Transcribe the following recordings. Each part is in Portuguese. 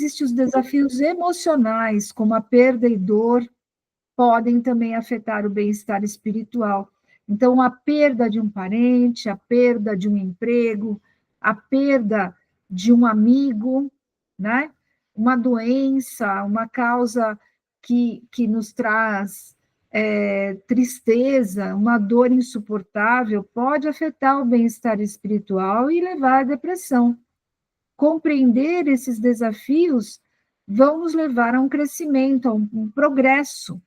existem os desafios emocionais, como a perda e dor, podem também afetar o bem-estar espiritual. Então, a perda de um parente, a perda de um emprego, a perda de um amigo, né? Uma doença, uma causa que nos traz tristeza, uma dor insuportável, pode afetar o bem-estar espiritual e levar à depressão. Compreender esses desafios vão nos levar a um crescimento, a um progresso.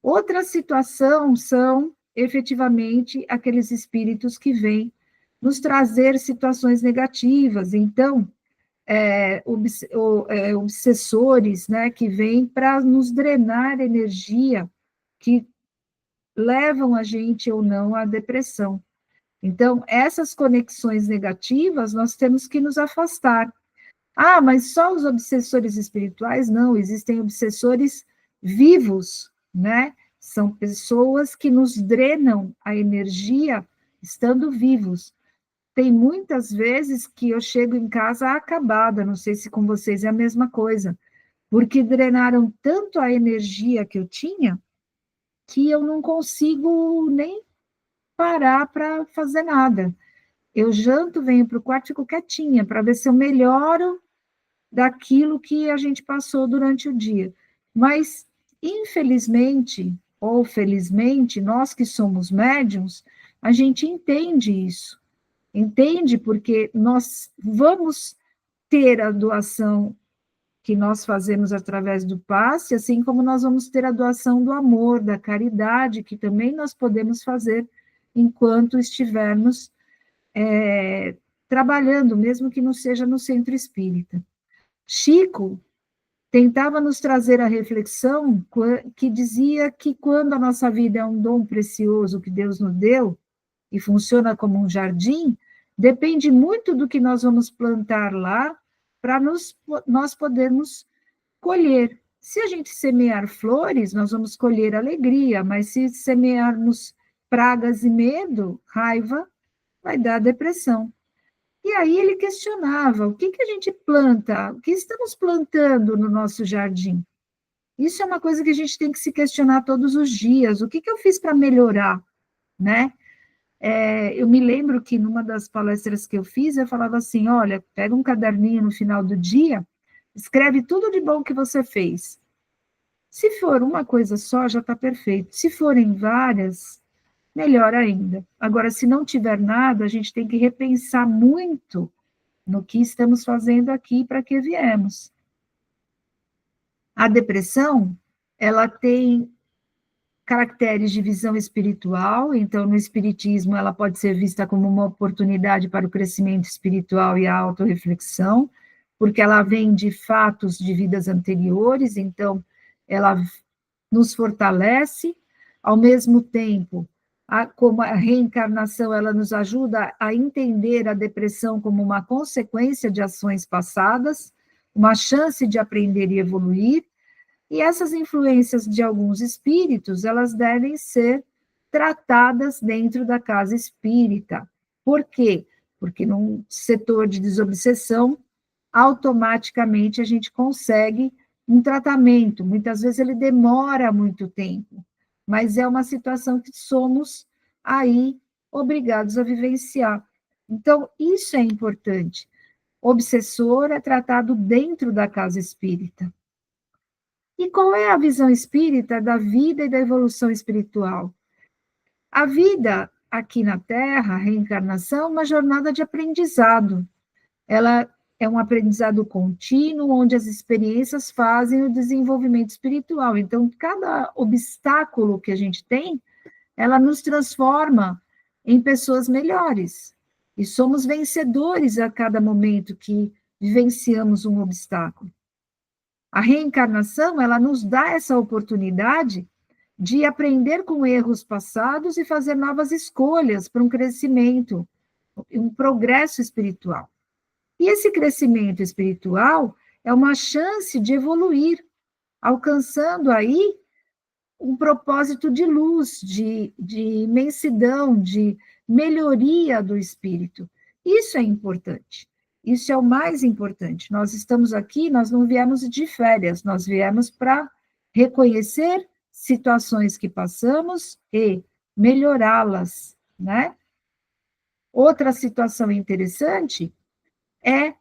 Outra situação são, efetivamente, aqueles espíritos que vêm nos trazer situações negativas. Então, obsessores, né, que vêm para nos drenar energia, que levam a gente ou não à depressão. Então, essas conexões negativas, nós temos que nos afastar. Ah, mas só os obsessores espirituais? Não, existem obsessores vivos, né? São pessoas que nos drenam a energia estando vivos. Tem muitas vezes que eu chego em casa acabada, não sei se com vocês é a mesma coisa, porque drenaram tanto a energia que eu tinha, que eu não consigo nem parar para fazer nada. Eu janto, venho para o quarto e fico quietinha, para ver se eu melhoro daquilo que a gente passou durante o dia. Mas, infelizmente, ou felizmente, nós que somos médiums, a gente entende isso. Entende porque nós vamos ter a doação que nós fazemos através do passe, assim como nós vamos ter a doação do amor, da caridade, que também nós podemos fazer enquanto estivermos trabalhando, mesmo que não seja no centro espírita. Chico tentava nos trazer a reflexão que dizia que quando a nossa vida é um dom precioso que Deus nos deu, e funciona como um jardim, depende muito do que nós vamos plantar lá para nós podermos colher. Se a gente semear flores, nós vamos colher alegria, mas se semearmos pragas e medo, raiva, vai dar depressão. E aí ele questionava, o que a gente planta? O que estamos plantando no nosso jardim? Isso é uma coisa que a gente tem que se questionar todos os dias. O que eu fiz para melhorar, né? Eu me lembro que numa das palestras que eu fiz, eu falava assim, olha, pega um caderninho no final do dia, escreve tudo de bom que você fez. Se for uma coisa só, já está perfeito. Se forem várias, melhor ainda. Agora, se não tiver nada, a gente tem que repensar muito no que estamos fazendo aqui para que viemos. A depressão, ela tem caracteres de visão espiritual, então no espiritismo ela pode ser vista como uma oportunidade para o crescimento espiritual e a autorreflexão, porque ela vem de fatos de vidas anteriores, então ela nos fortalece, ao mesmo tempo, como a reencarnação, ela nos ajuda a entender a depressão como uma consequência de ações passadas, uma chance de aprender e evoluir, e essas influências de alguns espíritos, elas devem ser tratadas dentro da casa espírita. Por quê? Porque num setor de desobsessão, automaticamente a gente consegue um tratamento. Muitas vezes ele demora muito tempo, mas é uma situação que somos aí obrigados a vivenciar. Então, isso é importante. Obsessor é tratado dentro da casa espírita. E qual é a visão espírita da vida e da evolução espiritual? A vida aqui na Terra, a reencarnação, é uma jornada de aprendizado. Ela é um aprendizado contínuo, onde as experiências fazem o desenvolvimento espiritual. Então, cada obstáculo que a gente tem, ela nos transforma em pessoas melhores. E somos vencedores a cada momento que vivenciamos um obstáculo. A reencarnação, ela nos dá essa oportunidade de aprender com erros passados e fazer novas escolhas para um crescimento, um progresso espiritual. E esse crescimento espiritual é uma chance de evoluir, alcançando aí um propósito de luz, de imensidão, de melhoria do espírito. Isso é importante. Isso é o mais importante. Nós estamos aqui, nós não viemos de férias, nós viemos para reconhecer situações que passamos e melhorá-las, né? Outra situação interessante é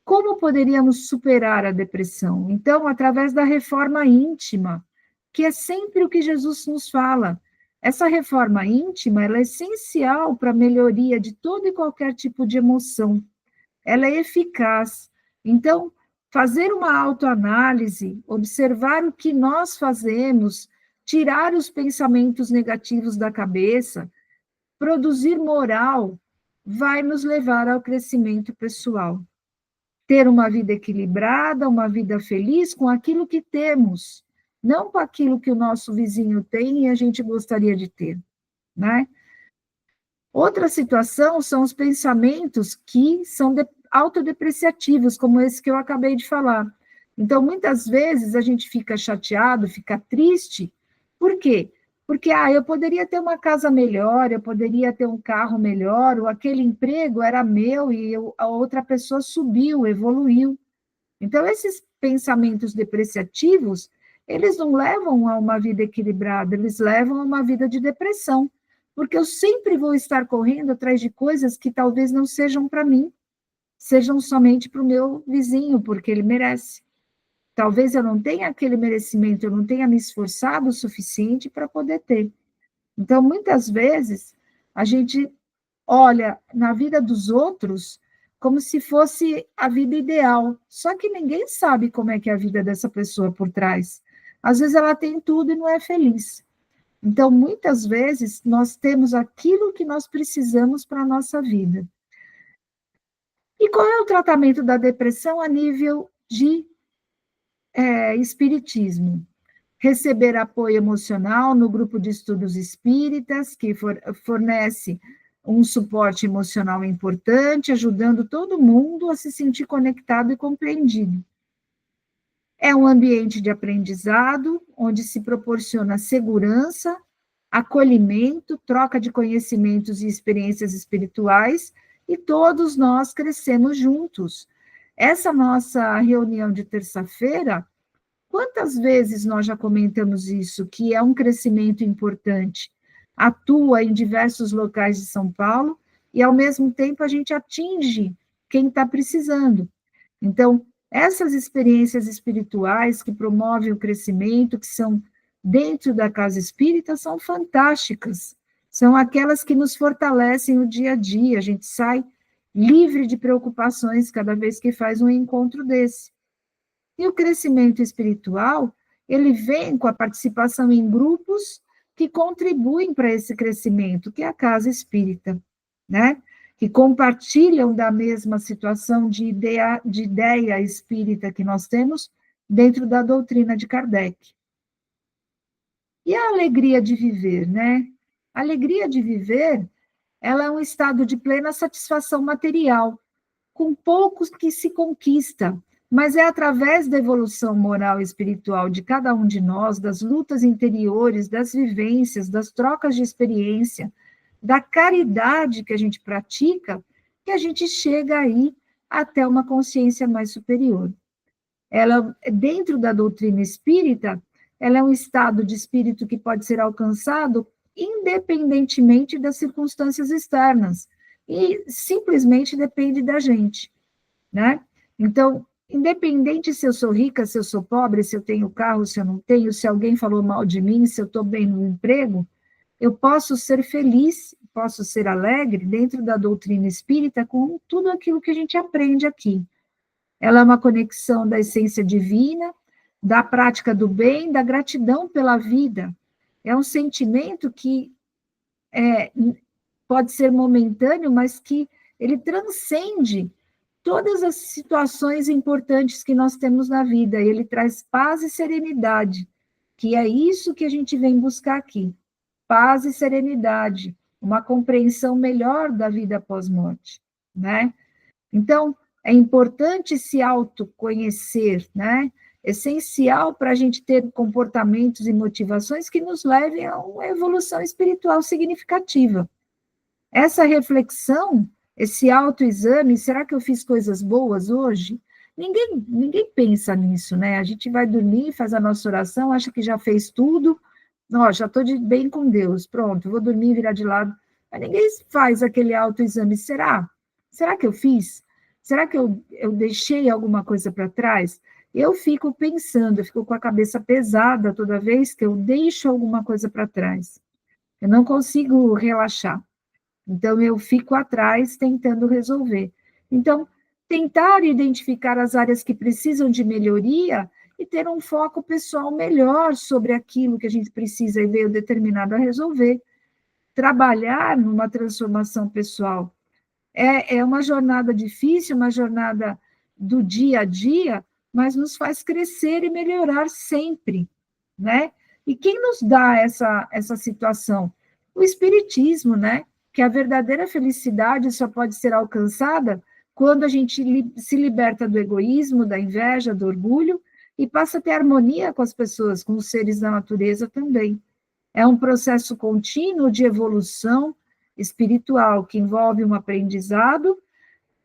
como poderíamos superar a depressão? Então, através da reforma íntima, que é sempre o que Jesus nos fala. Essa reforma íntima, ela é essencial para a melhoria de todo e qualquer tipo de emoção. Ela é eficaz. Então, fazer uma autoanálise, observar o que nós fazemos, tirar os pensamentos negativos da cabeça, produzir moral, vai nos levar ao crescimento pessoal. Ter uma vida equilibrada, uma vida feliz com aquilo que temos, não com aquilo que o nosso vizinho tem e a gente gostaria de ter, né? Outra situação são os pensamentos que são autodepreciativos, como esse que eu acabei de falar. Então, muitas vezes a gente fica chateado, fica triste. Por quê? Porque, eu poderia ter uma casa melhor, eu poderia ter um carro melhor, ou aquele emprego era meu e a outra pessoa subiu, evoluiu. Então, esses pensamentos depreciativos, eles não levam a uma vida equilibrada, eles levam a uma vida de depressão, porque eu sempre vou estar correndo atrás de coisas que talvez não sejam para mim, sejam somente para o meu vizinho, porque ele merece. Talvez eu não tenha aquele merecimento, eu não tenha me esforçado o suficiente para poder ter. Então, muitas vezes, a gente olha na vida dos outros como se fosse a vida ideal, só que ninguém sabe como é que é a vida dessa pessoa por trás. Às vezes ela tem tudo e não é feliz. Então, muitas vezes, nós temos aquilo que nós precisamos para a nossa vida. E qual é o tratamento da depressão a nível de espiritismo? Receber apoio emocional no grupo de estudos espíritas, que fornece um suporte emocional importante, ajudando todo mundo a se sentir conectado e compreendido. É um ambiente de aprendizado, onde se proporciona segurança, acolhimento, troca de conhecimentos e experiências espirituais, e todos nós crescemos juntos. Essa nossa reunião de terça-feira, quantas vezes nós já comentamos isso, que é um crescimento importante? Atua em diversos locais de São Paulo e, ao mesmo tempo, a gente atinge quem está precisando. Então, essas experiências espirituais que promovem o crescimento, que são dentro da casa espírita, são fantásticas. São aquelas que nos fortalecem o dia a dia. A gente sai livre de preocupações cada vez que faz um encontro desse. E o crescimento espiritual, ele vem com a participação em grupos que contribuem para esse crescimento, que é a casa espírita, né? Que compartilham da mesma situação de ideia espírita que nós temos dentro da doutrina de Kardec. E a alegria de viver, né? A alegria de viver, ela é um estado de plena satisfação material, com poucos que se conquista, mas é através da evolução moral e espiritual de cada um de nós, das lutas interiores, das vivências, das trocas de experiência, da caridade que a gente pratica, que a gente chega aí até uma consciência mais superior. Ela, dentro da doutrina espírita, ela é um estado de espírito que pode ser alcançado independentemente das circunstâncias externas, e simplesmente depende da gente, né? Então, independente se eu sou rica, se eu sou pobre, se eu tenho carro, se eu não tenho, se alguém falou mal de mim, se eu estou bem no emprego, eu posso ser feliz, posso ser alegre dentro da doutrina espírita com tudo aquilo que a gente aprende aqui. Ela é uma conexão da essência divina, da prática do bem, da gratidão pela vida. É um sentimento que pode ser momentâneo, mas que ele transcende todas as situações importantes que nós temos na vida. Ele traz paz e serenidade, que é isso que a gente vem buscar aqui. Paz e serenidade, uma compreensão melhor da vida após morte, né? Então, é importante se autoconhecer, né? Essencial para a gente ter comportamentos e motivações que nos levem a uma evolução espiritual significativa. Essa reflexão Esse autoexame, será que eu fiz coisas boas hoje? Ninguém pensa nisso, né? A gente vai dormir, faz a nossa oração, acha que já fez tudo, ó, já estou de bem com Deus, pronto, vou dormir, virar de lado. Mas ninguém faz aquele autoexame. Será? Será que eu fiz? Será que eu deixei alguma coisa para trás? Eu fico pensando, eu fico com a cabeça pesada toda vez que eu deixo alguma coisa para trás. Eu não consigo relaxar. Então, eu fico atrás tentando resolver. Então, tentar identificar as áreas que precisam de melhoria e ter um foco pessoal melhor sobre aquilo que a gente precisa e veio determinado a resolver. Trabalhar numa transformação pessoal é uma jornada difícil, uma jornada do dia a dia, mas nos faz crescer e melhorar sempre, né? E quem nos dá essa situação? O Espiritismo, né? Que a verdadeira felicidade só pode ser alcançada quando a gente se liberta do egoísmo, da inveja, do orgulho e passa a ter harmonia com as pessoas, com os seres da natureza também. É um processo contínuo de evolução espiritual que envolve um aprendizado,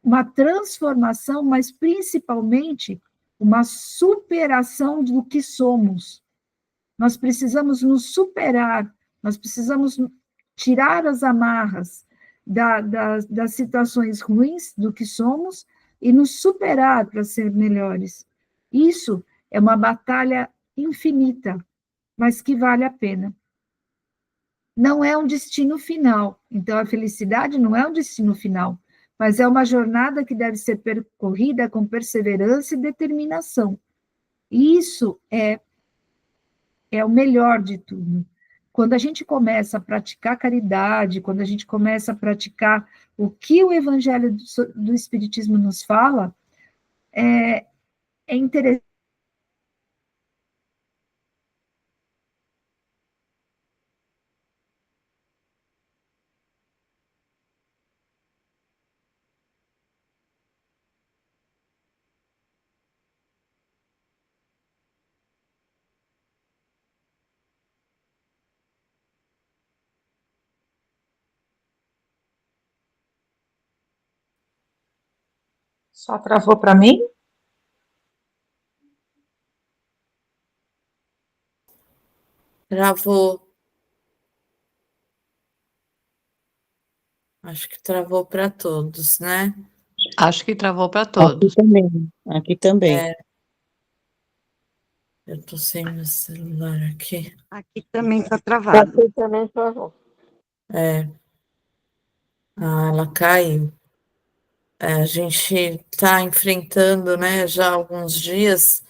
uma transformação, mas principalmente uma superação do que somos. Nós precisamos nos superar, nós precisamos tirar as amarras das situações ruins do que somos e nos superar para ser melhores. Isso é uma batalha infinita, mas que vale a pena. Não é um destino final. Então, a felicidade não é um destino final, mas é uma jornada que deve ser percorrida com perseverança e determinação. Isso é o melhor de tudo. Quando a gente começa a praticar caridade, quando a gente começa a praticar o que o Evangelho do Espiritismo nos fala, é interessante. Só travou para mim? Travou. Acho que travou para todos, né? Acho que travou para Aqui todos. também. Aqui também. Eu tô sem meu celular aqui. Aqui também está travado. Aqui também travou. Ela caiu. A gente está enfrentando, né, já há alguns dias,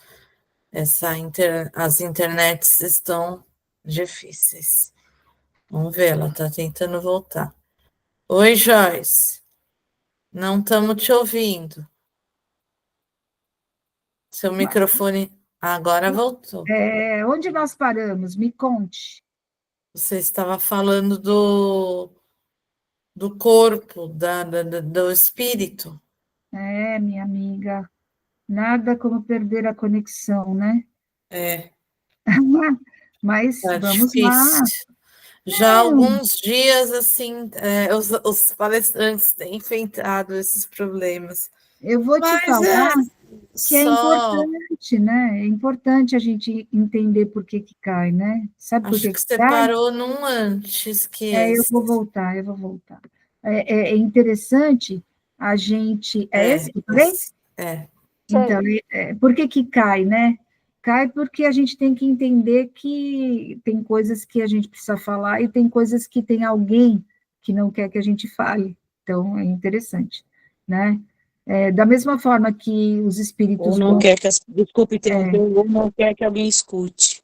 as internets estão difíceis. Vamos ver, ela está tentando voltar. Oi, Joyce. Não estamos te ouvindo. Seu microfone agora voltou. Onde nós paramos? Me conte. Você estava falando do corpo, do espírito. Minha amiga, nada como perder a conexão, né? Mas Tá vamos lá. difícil. Já há alguns dias, assim, os palestrantes têm enfrentado esses problemas. Eu vou te falar que é só. importante, né? É importante a gente entender por que cai, né? Sabe por Acho que que você cai? parou num antes que Eu esse. vou voltar, eu vou voltar. É interessante a gente. É esse que eu falei? Então, por que cai, né? Cai porque a gente tem que entender que tem coisas que a gente precisa falar e tem coisas que tem alguém que não quer que a gente fale. Então, é interessante, né? Da mesma forma que os espíritos Ou não bons, quer que desculpe interromper, ou não quer que alguém escute.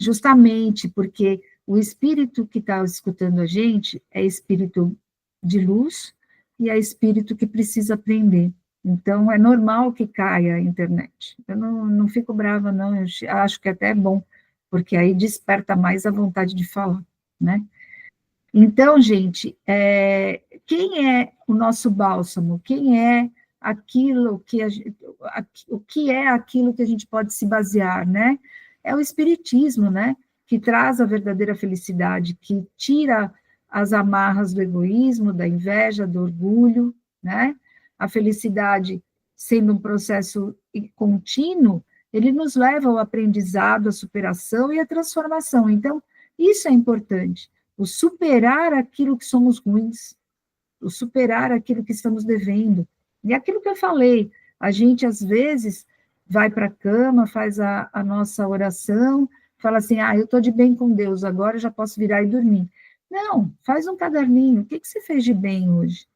justamente porque o espírito que está escutando a gente é espírito de luz e é espírito que precisa aprender. Então, é normal que caia a internet. Eu não fico brava, não, eu acho que até é bom, porque aí desperta mais a vontade de falar, né? Então, gente, quem é o nosso bálsamo? Quem é aquilo que o que é aquilo que a gente pode se basear, né? É o Espiritismo, né? Que traz a verdadeira felicidade, que tira as amarras do egoísmo, da inveja, do orgulho, né? A felicidade, sendo um processo contínuo, ele nos leva ao aprendizado, à superação e à transformação. Então, isso é importante, o superar aquilo que somos ruins, o superar aquilo que estamos devendo. E aquilo que eu falei, a gente, às vezes, vai para a cama, faz a nossa oração, fala assim, eu estou de bem com Deus, agora eu já posso virar e dormir. Não, faz um caderninho, o que você fez de bem hoje?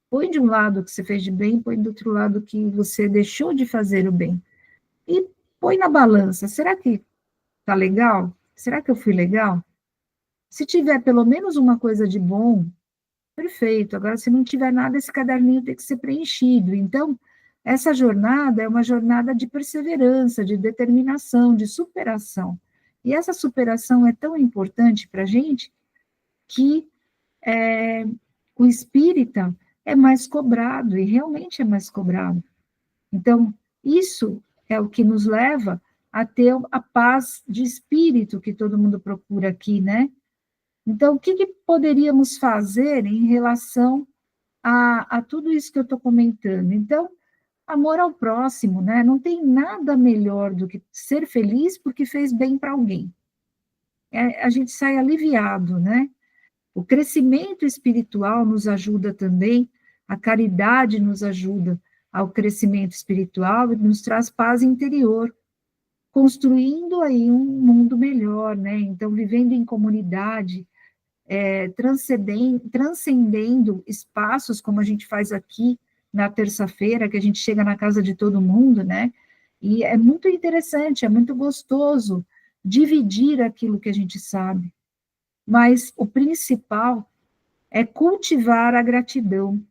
Põe de um lado o que você fez de bem, põe do outro lado o que você deixou de fazer o bem. E põe na balança, será que tá legal? Será que eu fui legal? Se tiver pelo menos uma coisa de bom, perfeito. Agora, se não tiver nada, esse caderninho tem que ser preenchido. Então, essa jornada é uma jornada de perseverança, de determinação, de superação. E essa superação é tão importante para a gente que o espírita é mais cobrado, e realmente é mais cobrado. Então, isso é o que nos leva a ter a paz de espírito que todo mundo procura aqui, né? Então, o que poderíamos fazer em relação a tudo isso que eu estou comentando? Então, amor ao próximo, né? Não tem nada melhor do que ser feliz porque fez bem para alguém. A gente sai aliviado, né? O crescimento espiritual nos ajuda também, a caridade nos ajuda ao crescimento espiritual e nos traz paz interior, construindo aí um mundo melhor, né? Então, vivendo em comunidade, transcendendo espaços, como a gente faz aqui na terça-feira, que a gente chega na casa de todo mundo, né? E é muito interessante, é muito gostoso dividir aquilo que a gente sabe. Mas o principal é cultivar a gratidão.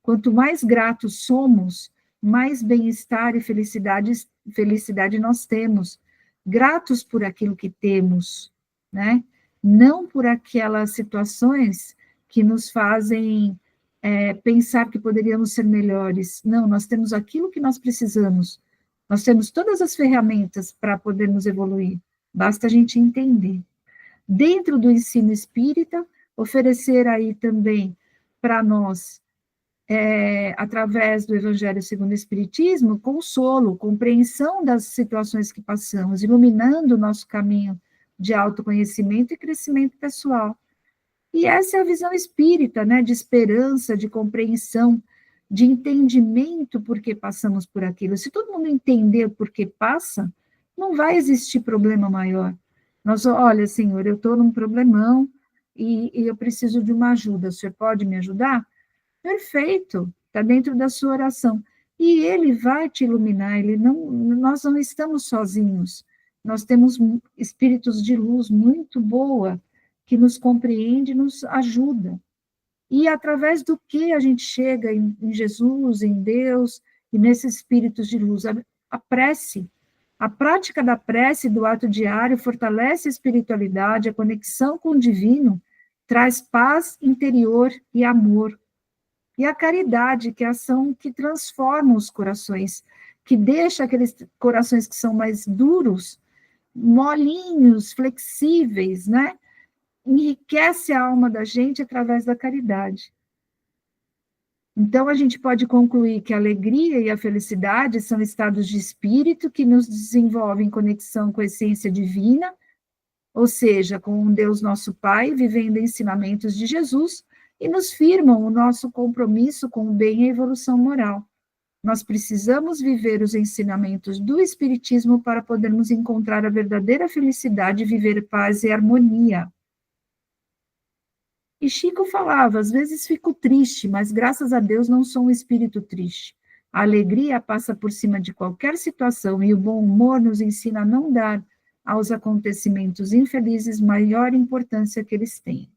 Quanto mais gratos somos, mais bem-estar e felicidade nós temos. Gratos por aquilo que temos, né? Não por aquelas situações que nos fazem pensar que poderíamos ser melhores. Não, nós temos aquilo que nós precisamos. Nós temos todas as ferramentas para podermos evoluir. Basta a gente entender. Dentro do ensino espírita, oferecer aí também para nós, através do Evangelho segundo o Espiritismo, consolo, compreensão das situações que passamos, iluminando o nosso caminho de autoconhecimento e crescimento pessoal. E essa é a visão espírita, né, de esperança, de compreensão, de entendimento por que passamos por aquilo. Se todo mundo entender por que passa, não vai existir problema maior. Olha, Senhor, eu estou num problemão e eu preciso de uma ajuda. O Senhor pode me ajudar? Perfeito, está dentro da sua oração. E Ele vai te iluminar. Nós não estamos sozinhos. Nós temos espíritos de luz muito boa que nos compreende, nos ajuda. E através do que a gente chega em Jesus, em Deus e nesses espíritos de luz, a prece. A prática da prece do ato diário fortalece a espiritualidade, a conexão com o divino, traz paz interior e amor. E a caridade, que é a ação que transforma os corações, que deixa aqueles corações que são mais duros, molinhos, flexíveis, né? Enriquece a alma da gente através da caridade. Então, a gente pode concluir que a alegria e a felicidade são estados de espírito que nos desenvolvem conexão com a essência divina, ou seja, com Deus nosso Pai, vivendo ensinamentos de Jesus, e nos firmam o nosso compromisso com o bem e a evolução moral. Nós precisamos viver os ensinamentos do Espiritismo para podermos encontrar a verdadeira felicidade e viver paz e harmonia. E Chico falava, às vezes fico triste, mas graças a Deus não sou um espírito triste. A alegria passa por cima de qualquer situação e o bom humor nos ensina a não dar aos acontecimentos infelizes maior importância que eles têm.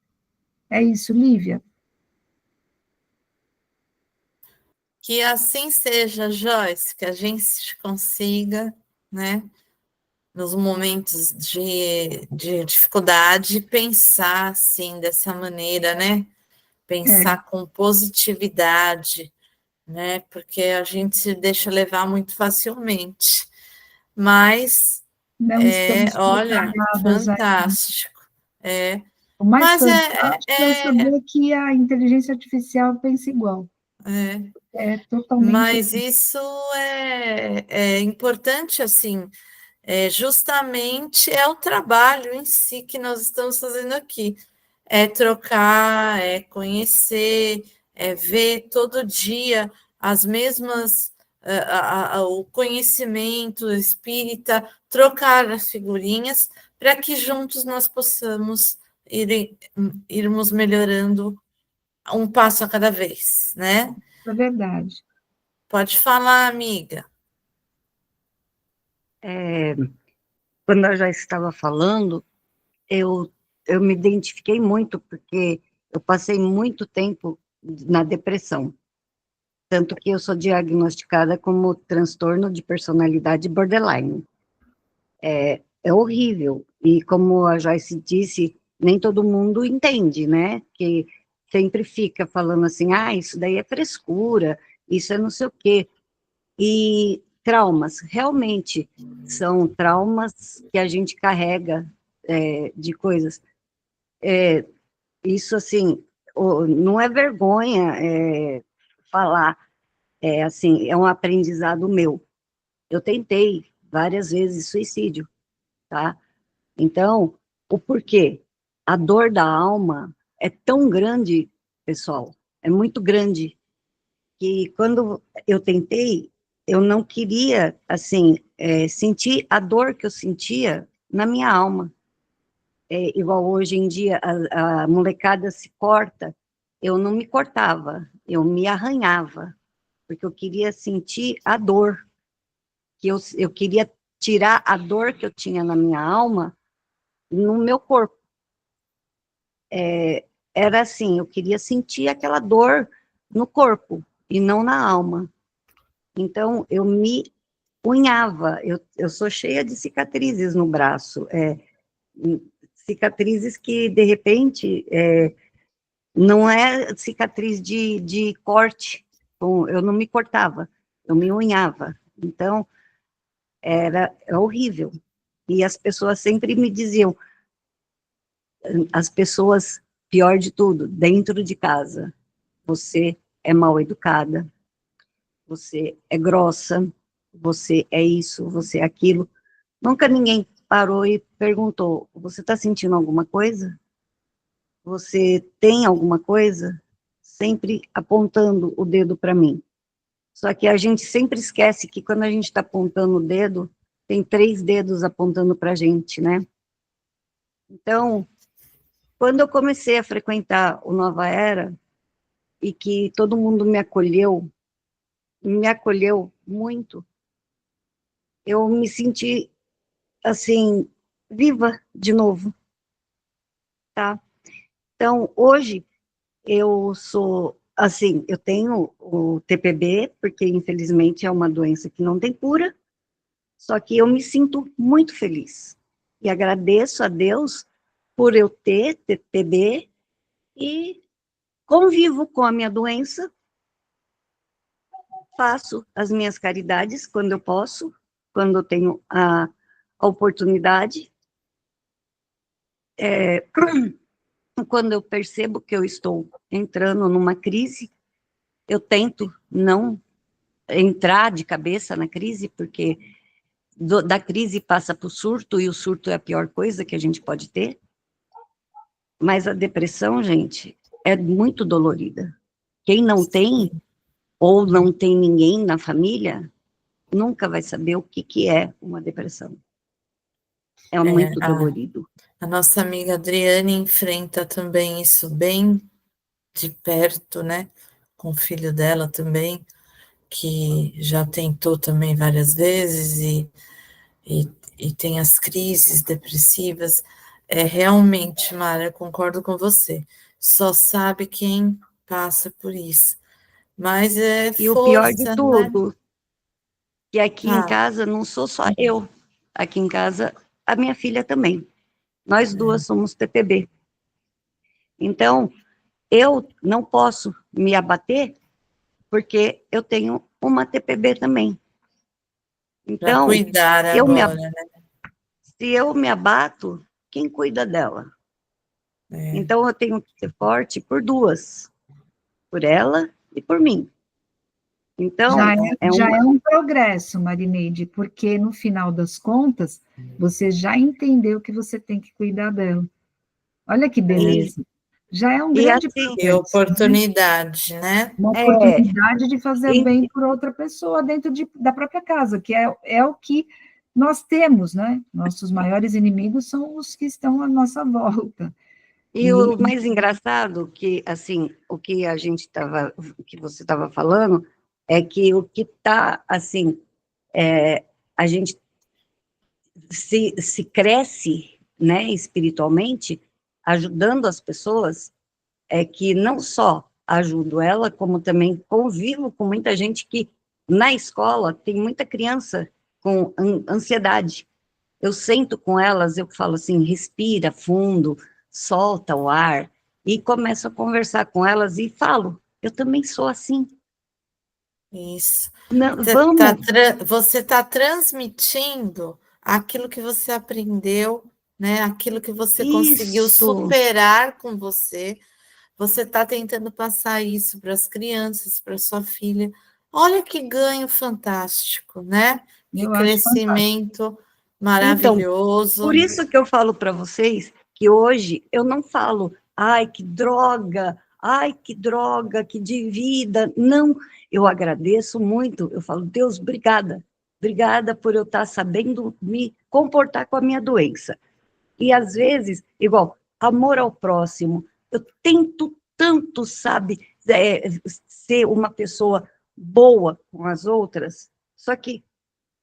É isso, Lívia? Que assim seja, Joyce, que a gente consiga, né, nos momentos de dificuldade, pensar assim, dessa maneira, né? Pensar com positividade, né? Porque a gente se deixa levar muito facilmente. Mas, Não estamos olha, preparadas fantástico. O mais Mas fantástico é saber que a inteligência artificial pensa igual. É totalmente. Mas isso é importante, assim, justamente é o trabalho em si que nós estamos fazendo aqui. É trocar, é conhecer, é ver todo dia as mesmas, o conhecimento espírita, trocar as figurinhas, para que juntos nós possamos irmos melhorando um passo a cada vez, né? É verdade. Pode falar, amiga. Quando eu já estava falando, eu, eu me identifiquei muito, porque eu passei muito tempo na depressão. Tanto que eu sou diagnosticada como transtorno de personalidade borderline. É horrível. E como a Joyce disse, nem todo mundo entende, né? Que sempre fica falando assim, isso daí é frescura, isso é não sei o quê. E traumas, realmente, são traumas que a gente carrega de coisas. Isso, assim, não é vergonha falar, assim, é um aprendizado meu. Eu tentei várias vezes suicídio, tá? Então, o porquê? A dor da alma é tão grande, pessoal, é muito grande, que quando eu tentei, eu não queria, assim, sentir a dor que eu sentia na minha alma. Igual hoje em dia, a molecada se corta, eu não me cortava, eu me arranhava, porque eu queria sentir a dor, que eu queria tirar a dor que eu tinha na minha alma no meu corpo. Era assim, eu queria sentir aquela dor no corpo e não na alma. Então, eu me unhava, eu sou cheia de cicatrizes no braço, cicatrizes que, de repente, não é cicatriz de corte, eu não me cortava, eu me unhava. Então, era horrível. E as pessoas sempre me diziam, as pessoas, pior de tudo, dentro de casa, você é mal educada, você é grossa, você é isso, você é aquilo. Nunca ninguém parou e perguntou, você está sentindo alguma coisa? Você tem alguma coisa? Sempre apontando o dedo para mim. Só que a gente sempre esquece que quando a gente está apontando o dedo, tem 3 dedos apontando para a gente, né? Então, quando eu comecei a frequentar o Nova Era, e que todo mundo me acolheu muito, eu me senti, assim, viva de novo, tá? Então, hoje, eu sou, assim, eu tenho o TPB, porque infelizmente é uma doença que não tem cura, só que eu me sinto muito feliz. E agradeço a Deus por eu ter TPB e convivo com a minha doença, faço as minhas caridades quando eu posso, quando eu tenho a oportunidade. Quando eu percebo que eu estou entrando numa crise, eu tento não entrar de cabeça na crise, porque da crise passa para o surto, e o surto é a pior coisa que a gente pode ter. Mas a depressão, gente, é muito dolorida. Quem não tem, ou não tem ninguém na família, nunca vai saber o que é uma depressão. É muito dolorido. A nossa amiga Adriane enfrenta também isso bem de perto, né? Com o filho dela também, que já tentou também várias vezes e tem as crises depressivas. Realmente, Mara, eu concordo com você. Só sabe quem passa por isso. Mas é E o pior de força, né? tudo, que aqui em casa não sou só eu. Aqui em casa, a minha filha também. Nós duas somos TPB. Então, eu não posso me abater, porque eu tenho uma TPB também. Para Então, cuidar eu me, agora, né? se eu me abato, quem cuida dela? Então, eu tenho que ser forte por duas, por ela e por mim. Então, Já é um progresso, Marineide, porque no final das contas, você já entendeu que você tem que cuidar dela. Olha que beleza. Já é um E grande assim, E progresso, né? oportunidade, né? Uma oportunidade de fazer bem por outra pessoa dentro da própria casa, que é o que nós temos, né? Nossos maiores inimigos são os que estão à nossa volta. e o mais engraçado que, assim, o que a gente estava, o que você estava falando, é que o que está, assim, a gente se cresce, né, espiritualmente, ajudando as pessoas, é que não só ajudo ela, como também convivo com muita gente que, na escola, tem muita criança com ansiedade. Eu sento com elas, eu falo assim, respira fundo, solta o ar, e começo a conversar com elas e falo, eu também sou assim. Isso. Não, vamos. Você está transmitindo aquilo que você aprendeu, né? Aquilo que você conseguiu Isso. superar com você. Você está tentando passar isso para as crianças, para sua filha. Olha que ganho fantástico, né? Que Eu acho fantástico. crescimento Então, maravilhoso. por isso que eu falo para vocês que hoje eu não falo, ai, que droga, que de vida. Não, eu agradeço muito. Eu falo, Deus, obrigada. Obrigada por eu estar sabendo me comportar com a minha doença. E às vezes, igual, amor ao próximo. Eu tento tanto, sabe, ser uma pessoa boa com as outras, só que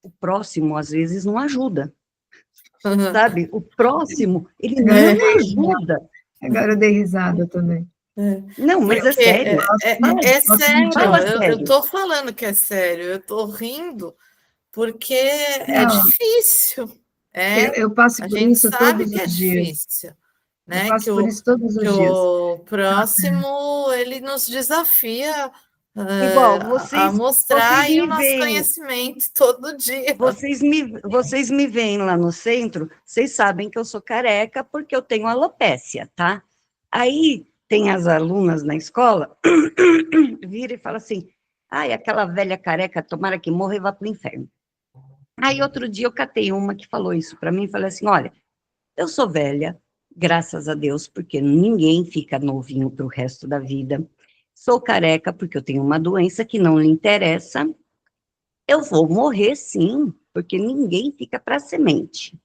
o próximo às vezes não ajuda. Sabe? O próximo, ele não ajuda. Agora eu dei risada também. Não, mas é Porque sério. é sério, Fala eu sério. estou falando que é sério, eu estou rindo, porque é Não, difícil. eu passo A por gente isso sabe todos que é os dias. difícil, Eu né? passo por isso todos Que os dias. o próximo ele nos desafia Igual, a mostrar vocês aí o me nosso veem, conhecimento todo dia. vocês me veem lá no centro, vocês sabem que eu sou careca porque eu tenho alopécia, tá? Aí tem as alunas na escola, vira e fala assim, ai, aquela velha careca, tomara que morra e vá para o inferno. Aí outro dia eu catei uma que falou isso para mim e falei assim, olha, eu sou velha, graças a Deus, porque ninguém fica novinho para o resto da vida. Sou careca porque eu tenho uma doença que não lhe interessa. Eu vou morrer sim, porque ninguém fica para semente.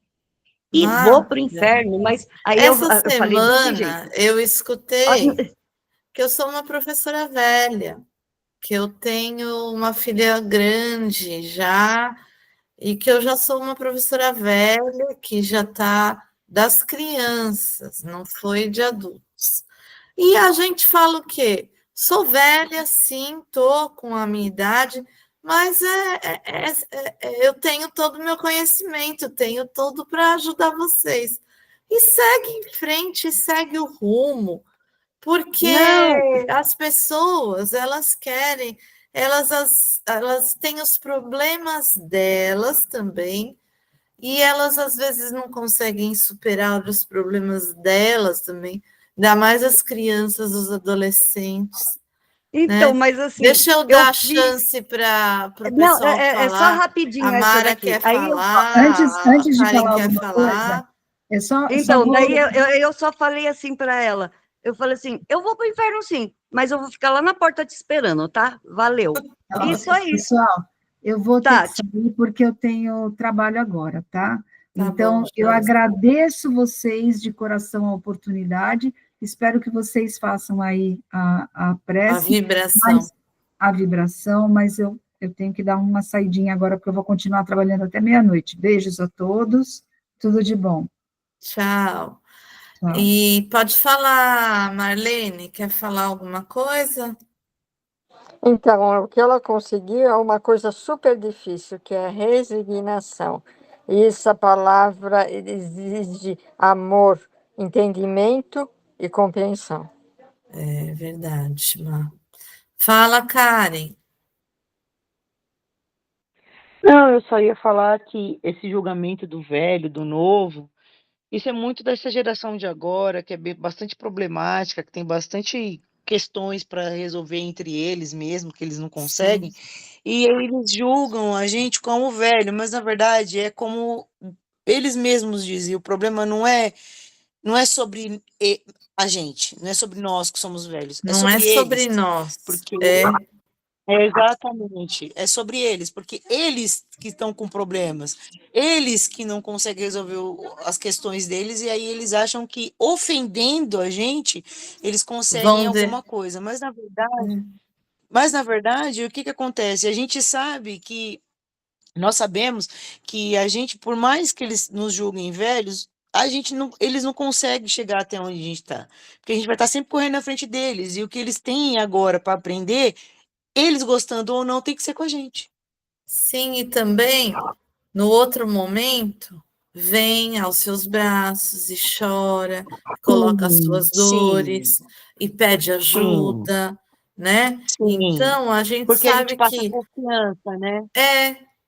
E vou para o Maravilha. inferno, mas aí Essa eu falei desse jeito. semana eu escutei que eu sou uma professora velha, que eu tenho uma filha grande já, e que eu já sou uma professora velha, que já está das crianças, não foi de adultos. E a gente fala o quê? Sou velha, sim, estou com a minha idade, mas eu tenho todo o meu conhecimento, tenho tudo para ajudar vocês. E segue em frente, segue o rumo, porque Não, as pessoas, elas querem, elas têm os problemas delas também, e elas às vezes não conseguem superar os problemas delas também, ainda mais as crianças, os adolescentes, então, né? mas assim, Deixa eu eu dar fiz. chance para o Não, pessoal é só falar. A rapidinho essa Mara daqui. quer Aí eu. falar, a Antes de Karen falar quer alguma coisa, falar. eu só Então, daí vou. eu só falei assim para ela. Eu falei assim: eu vou para o inferno sim, mas eu vou ficar lá na porta te esperando, tá? Valeu. Isso aí. Pessoal, eu vou ter que Tá, sair porque eu tenho trabalho agora, tá? Tá bom, Então, eu Joyce. agradeço vocês de coração a oportunidade, espero que vocês façam aí a A prece, vibração. mas a vibração, mas eu tenho que dar uma saidinha agora, porque eu vou continuar trabalhando até meia-noite. Beijos a todos, tudo de bom. Tchau. Tchau. E pode falar, Marlene, quer falar alguma coisa? Então, o que ela conseguiu é uma coisa super difícil, que é a resignação. E essa palavra exige amor, entendimento e compreensão. É verdade, Má. Fala, Karen. Não, eu só ia falar que esse julgamento do velho, do novo, Isso é muito dessa geração de agora, que é bastante problemática, que tem bastante questões para resolver entre eles mesmo, que eles não conseguem, Sim. e aí eles julgam a gente como velho, mas na verdade é como eles mesmos dizem, o problema não é sobre a gente, não é sobre nós que somos velhos, é Não é sobre sobre eles, nós, porque é exatamente, é sobre eles, porque eles que estão com problemas, eles que não conseguem resolver as questões deles, e aí eles acham que ofendendo a gente, eles conseguem vão de... alguma coisa, mas na verdade, o que que acontece? A gente sabe que nós sabemos que a gente, por mais que eles nos julguem velhos, eles não conseguem chegar até onde a gente está. Porque a gente vai estar sempre correndo na frente deles. E o que eles têm agora para aprender, eles gostando ou não, tem que ser com a gente. Sim, e também, no outro momento, vem aos seus braços e chora, coloca as suas Sim, dores e pede sim, ajuda, né? sim. Então, a gente Porque a gente sabe passa que confiança, né?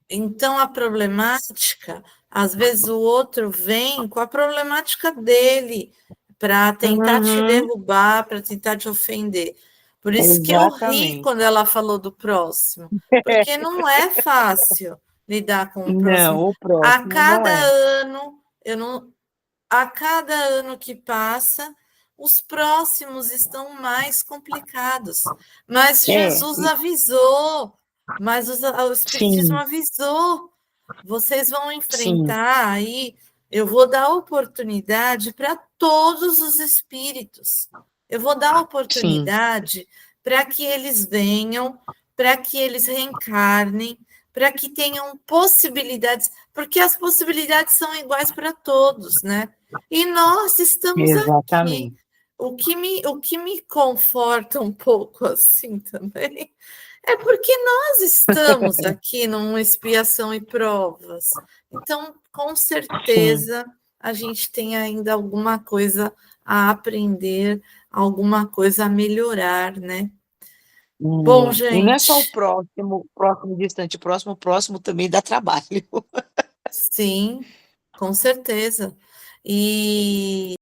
então a problemática, às vezes o outro vem com a problemática dele para tentar te Uhum, derrubar, para tentar te ofender. Por isso que eu ri exatamente. quando ela falou do próximo, porque não é fácil lidar com o Não, próximo. o A próximo não cada é. ano, eu não, a cada ano que passa, os próximos estão mais complicados. Mas É, Jesus avisou, mas o Espiritismo sim, avisou. Vocês vão sim, enfrentar aí, eu vou dar oportunidade para todos os espíritos. Eu vou dar sim, oportunidade para que eles venham, para que eles reencarnem, para que tenham possibilidades, porque as possibilidades são iguais para todos, né? E nós estamos aqui. exatamente. O que me conforta um pouco assim também é porque nós estamos aqui numa expiação e provas. Então, com Sim. certeza, a gente tem ainda alguma coisa a aprender, alguma coisa a melhorar, né? Bom, E não é só o gente, próximo distante, o próximo também dá trabalho. sim, com certeza. E